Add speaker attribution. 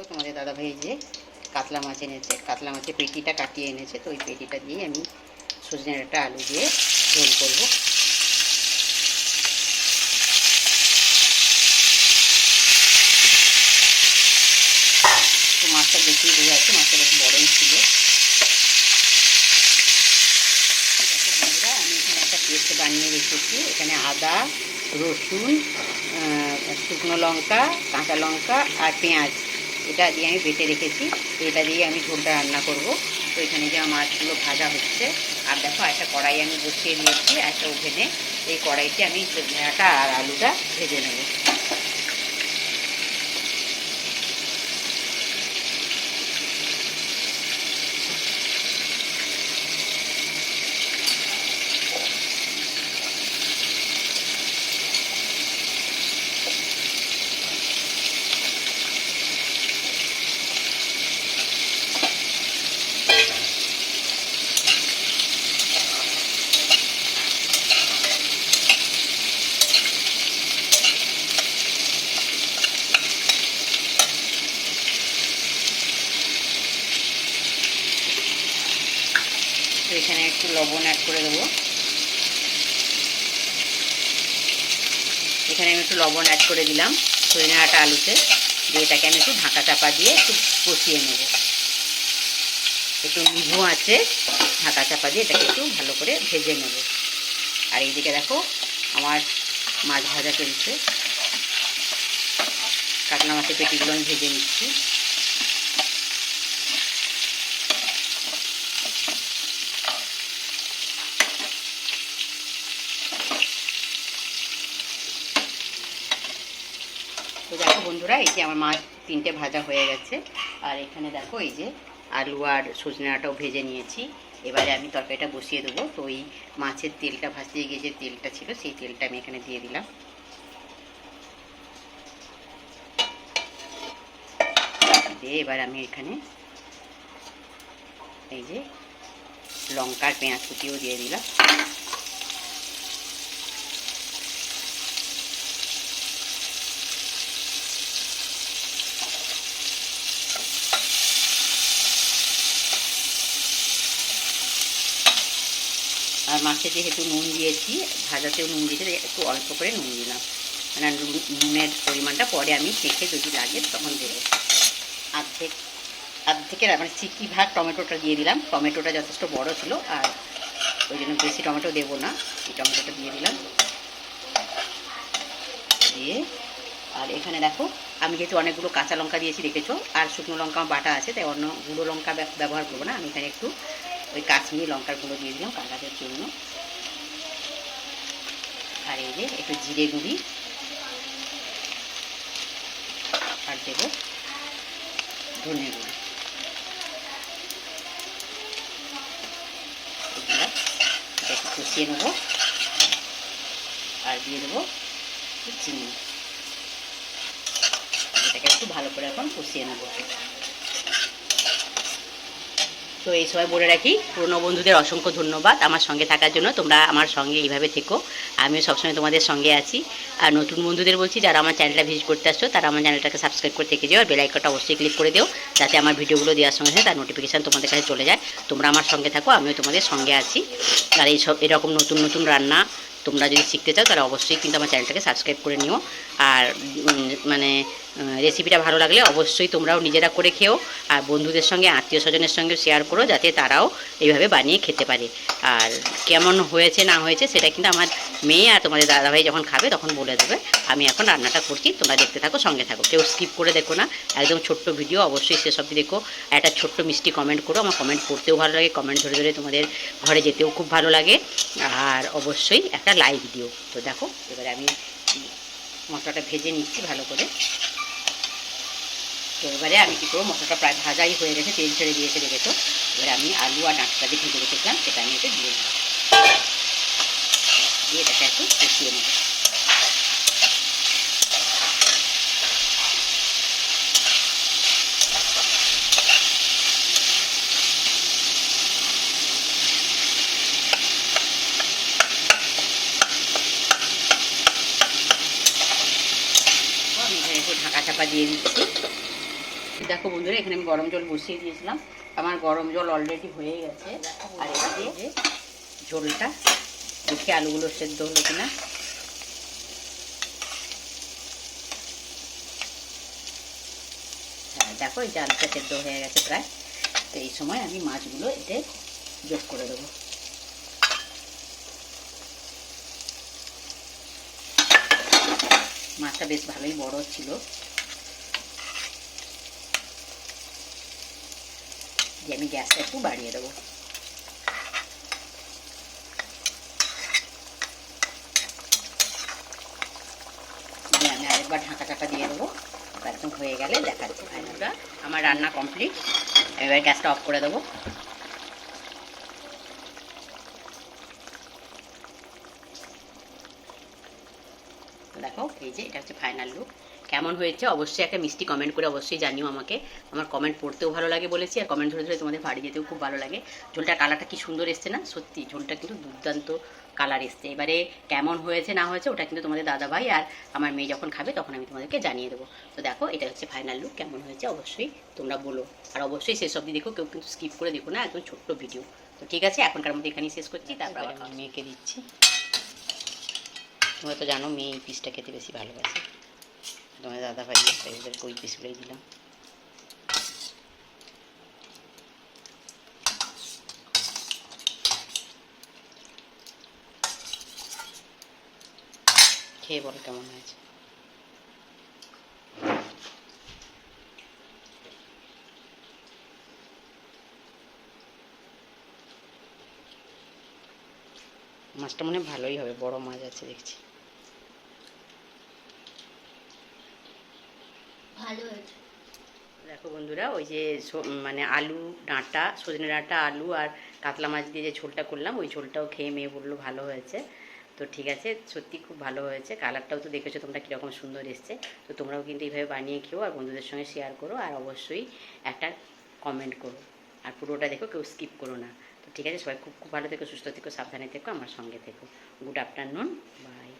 Speaker 1: তোমাদের দাদাভাই যে কাতলা মাছ এনেছে, কাতলা মাছের পেটিটা কাটিয়ে এনেছে, তো ওই পেটিটা দিয়ে আমি সজনে ডাঁটা আলু দিয়ে ঝোল করবো। তো মাছটা বেশি বোঝা যাচ্ছে, মাছটা বেশ বড়ই ছিল। বন্ধুরা আমি এখানে একটা পেস্ট বানিয়ে রেখেছি, এখানে আদা, রসুন, শুকনো লঙ্কা, কাঁচা লঙ্কা আর পেঁয়াজ, এটা দিয়ে আমি বেটে রেখেছি। এটা দিয়ে আমি ঝোলটা রান্না করব। তো এখানে যে আমার মাছগুলো ভাজা হচ্ছে, আর দেখো একটা কড়াই আমি বসিয়ে দিয়েছি একটা ওভেনে। এই কড়াইতে আমি সজনেটা আর আলুটা ভেজে নেব। তো এখানে একটু লবণ অ্যাড করে দেবো। এখানে আমি একটু লবণ অ্যাড করে দিলাম সজনে ডাঁটা আলুতে, দিয়ে এটাকে আমি একটু ঢাকা চাপা দিয়ে একটু কষিয়ে নেব। একটু নিভু আছে ঢাকা চাপা দিয়ে এটাকে একটু ভালো করে ভেজে নেব। আর এইদিকে দেখো আমার মাছ ভাজা চলছে, কাতলা মাছের পেটিগুলো আমি ভেজে নিচ্ছি। তো দেখো বন্ধুরা, এই যে আমার মাছ 3টে ভাজা হয়ে গেছে। আর এখানে দেখো এই যে আলু আর সজনে ডাঁটাও ভেজে নিয়েছি। এবারে আমি তরকারিটা বসিয়ে দেবো। তো ওই মাছের তেলটা ভাসিয়ে গিয়ে যে তেলটা ছিল, সেই তেলটা আমি এখানে দিয়ে দিলাম। দিয়ে এবার আমি এখানে এই যে লঙ্কার পেঁয়াজ কুচিও দিয়ে দিলাম। আর মাছে যেহেতু নুন দিয়েছি, ভাজাতেও নুন দিয়েছি, একটু অল্প করে নুন দিলাম। মানে নুনের পরিমাণটা পরে আমি চেখে যদি লাগে তখন দেবো। অর্ধেকের মানে 60% টমেটোটা দিয়ে দিলাম। টমেটোটা যথেষ্ট বড় ছিল, আর ওই জন্য বেশি টমেটো দেবো না, এই টমেটোটা দিয়ে দিলাম। দিয়ে আর এখানে দেখো আমি যেহেতু অনেকগুলো কাঁচা লঙ্কা দিয়েছি দেখেছো, আর শুকনো লঙ্কা বাটা আছে, তাই অন্য গুঁড়ো লঙ্কা ব্যবহার করবো না। আমি এখানে একটু ওই কাশ্মীরি লঙ্কার গুঁড়ো দিয়ে দিলাম কালারের জন্য। আর এই যে একটু জিরে গুঁড়ি, আর দেবো ধনে গুঁড়ি। এগুলো একটু কষিয়ে নেবো। আর দিয়ে দেবো চিনি। এটাকে একটু ভালো করে এখন কষিয়ে নেবো। তো এই সময় বলে রাখি, পুরনো বন্ধুদের অসংখ্য ধন্যবাদ আমার সঙ্গে থাকার জন্য। তোমরা আমার সঙ্গে এইভাবে থেকো, আমিও সবসময় তোমাদের সঙ্গে আছি। আর নতুন বন্ধুদের বলছি, যারা আমার চ্যানেলটা ভিজিট করতে আসছো, তারা আমার চ্যানেলটাকে সাবস্ক্রাইব করে থেকে যেও, আর বেল আইকনটা অবশ্যই ক্লিক করে দিও, যাতে আমার ভিডিওগুলো দেওয়ার সঙ্গে সঙ্গে তার নোটিফিকেশান তোমাদের কাছে চলে যায়। তোমরা আমার সঙ্গে থাকো, আমিও তোমাদের সঙ্গে আছি। আর এরকম নতুন নতুন রান্না তোমরা যদি শিখতে চাও, তাহলে অবশ্যই কিন্তু আমার চ্যানেলটাকে সাবস্ক্রাইব করে নিও। আর মানে রেসিপিটা ভালো লাগলে অবশ্যই তোমরাও নিজেরা করে খেও, আর বন্ধুদের সঙ্গে আত্মীয় স্বজনের সঙ্গে শেয়ার করো, যাতে তারাও এইভাবে বানিয়ে খেতে পারে। আর কেমন হয়েছে না হয়েছে সেটা কিন্তু আমার মেয়ে আর তোমাদের দাদাভাই যখন খাবে তখন বলে দেবে। আমি এখন রান্নাটা করছি, তোমরা দেখতে থাকো, সঙ্গে থাকো, কেউ স্কিপ করে দেখো না। একদম ছোট্ট ভিডিও, অবশ্যই শেষ অবধি দেখো। একটা ছোট্ট মিষ্টি কমেন্ট করো, আমার কমেন্ট পড়তেও ভালো লাগে, কমেন্ট ধরে ধরে তোমাদের ঘরে যেতেও খুব ভালো লাগে। আর অবশ্যই একটা লাইক দিও। তো দেখো এবারে আমি মশলাটা ভেজে নিচ্ছি ভালো করে। তো এবারে আমি কী করবো, মশলাটা প্রায় ভাজাই হয়ে গেছে, তেল ছেড়ে দিয়েছে দেখেছো। এবারে আমি আলু আর ডাঁটাটা দিয়ে ভেজে রেখেছিলাম, সেটা আমি এতে দিয়ে দেবো। দিয়ে এটাকে একটু কষিয়ে নেব। চাপা দিয়ে দিচ্ছি। দেখো বন্ধুরা, এখানে আমি গরম জল বসিয়ে দিয়েছিলাম, আমার গরম জল অলরেডি হয়ে গেছে। আর এবারে যে ঝোলটা দেখি আলুগুলো সেদ্ধ হলো কিনা। হ্যাঁ দেখো, এই যে আলুটা সেদ্ধ হয়ে গেছে প্রায়। তো এই সময় আমি মাছগুলো এতে যোগ করে দেবো। মাছটা বেশ ভালোই বড় ছিল। দিয়ে আমি গ্যাসটা একটু বাড়িয়ে দেবো। দিয়ে আমি আরেকবার ঢাকা চাপা দিয়ে দেবো। একদম হয়ে গেলে দেখাচ্ছি। ফাইনালটা আমার রান্না কমপ্লিট। এবার গ্যাসটা অফ করে দেবো। দেখো এই যে এটা হচ্ছে ফাইনাল লুক। কেমন হয়েছে অবশ্যই একটা মিষ্টি কমেন্ট করে অবশ্যই জানিও আমাকে। আমার কমেন্ট পড়তেও ভালো লাগে বলেছি, আর কমেন্ট ধরে ধরে তোমাদের বাড়ি যেতেও খুব ভালো লাগে। ঝোলটার কালারটা কি সুন্দর এসছে না, সত্যি ঝোলটা কিন্তু দুর্দান্ত কালার এসছে। এবারে কেমন হয়েছে না হয়েছে ওটা কিন্তু তোমাদের দাদাভাই আর আমার মেয়ে যখন খাবে তখন আমি তোমাদেরকে জানিয়ে দেবো। তো দেখো এটা হচ্ছে ফাইনাল লুক। কেমন হয়েছে অবশ্যই তোমরা বলো, আর অবশ্যই শেষ অবধি দেখো, কেউ কিন্তু স্কিপ করে দেখো না, একদম ছোট্ট ভিডিও। তো ঠিক আছে, এখনকার মধ্যে এখানেই শেষ করছি। তারপর আমি মেয়েকে দিচ্ছি। তোমরা তো জানো মেয়ে এই পিসটা খেতে বেশি ভালোবাসে। তোমাদের দাদাভাই ওদেরকে ওই পিসগুলোই দিলাম। খেয়ে বলো কেমন হয়েছে। মাছটা মনে ভালোই হবে, বড় মাছ আছে দেখছি। ভালো হয়েছে। দেখো বন্ধুরা, ওই যে মানে আলু ডাঁটা, সজনে ডাঁটা, আলু আর কাতলা মাছ দিয়ে যে ঝোলটা করলাম, ওই ঝোলটাও খেয়ে মেয়ে বললো ভালো হয়েছে। তো ঠিক আছে, সত্যি খুব ভালো হয়েছে। কালারটাও তো দেখেছো তোমরা কীরকম সুন্দর এসছে। তো তোমরাও কিন্তু এইভাবে বানিয়ে খেও, আর বন্ধুদের সঙ্গে শেয়ার করো, আর অবশ্যই একটা কমেন্ট করো, আর পুরোটা দেখো, কেউ স্কিপ করো না। তো ঠিক আছে, সবাই খুব খুব ভালো থেকো, সুস্থ থেকো, সাবধানে থেকো, আমার সঙ্গে থেকো। Good afternoon, by.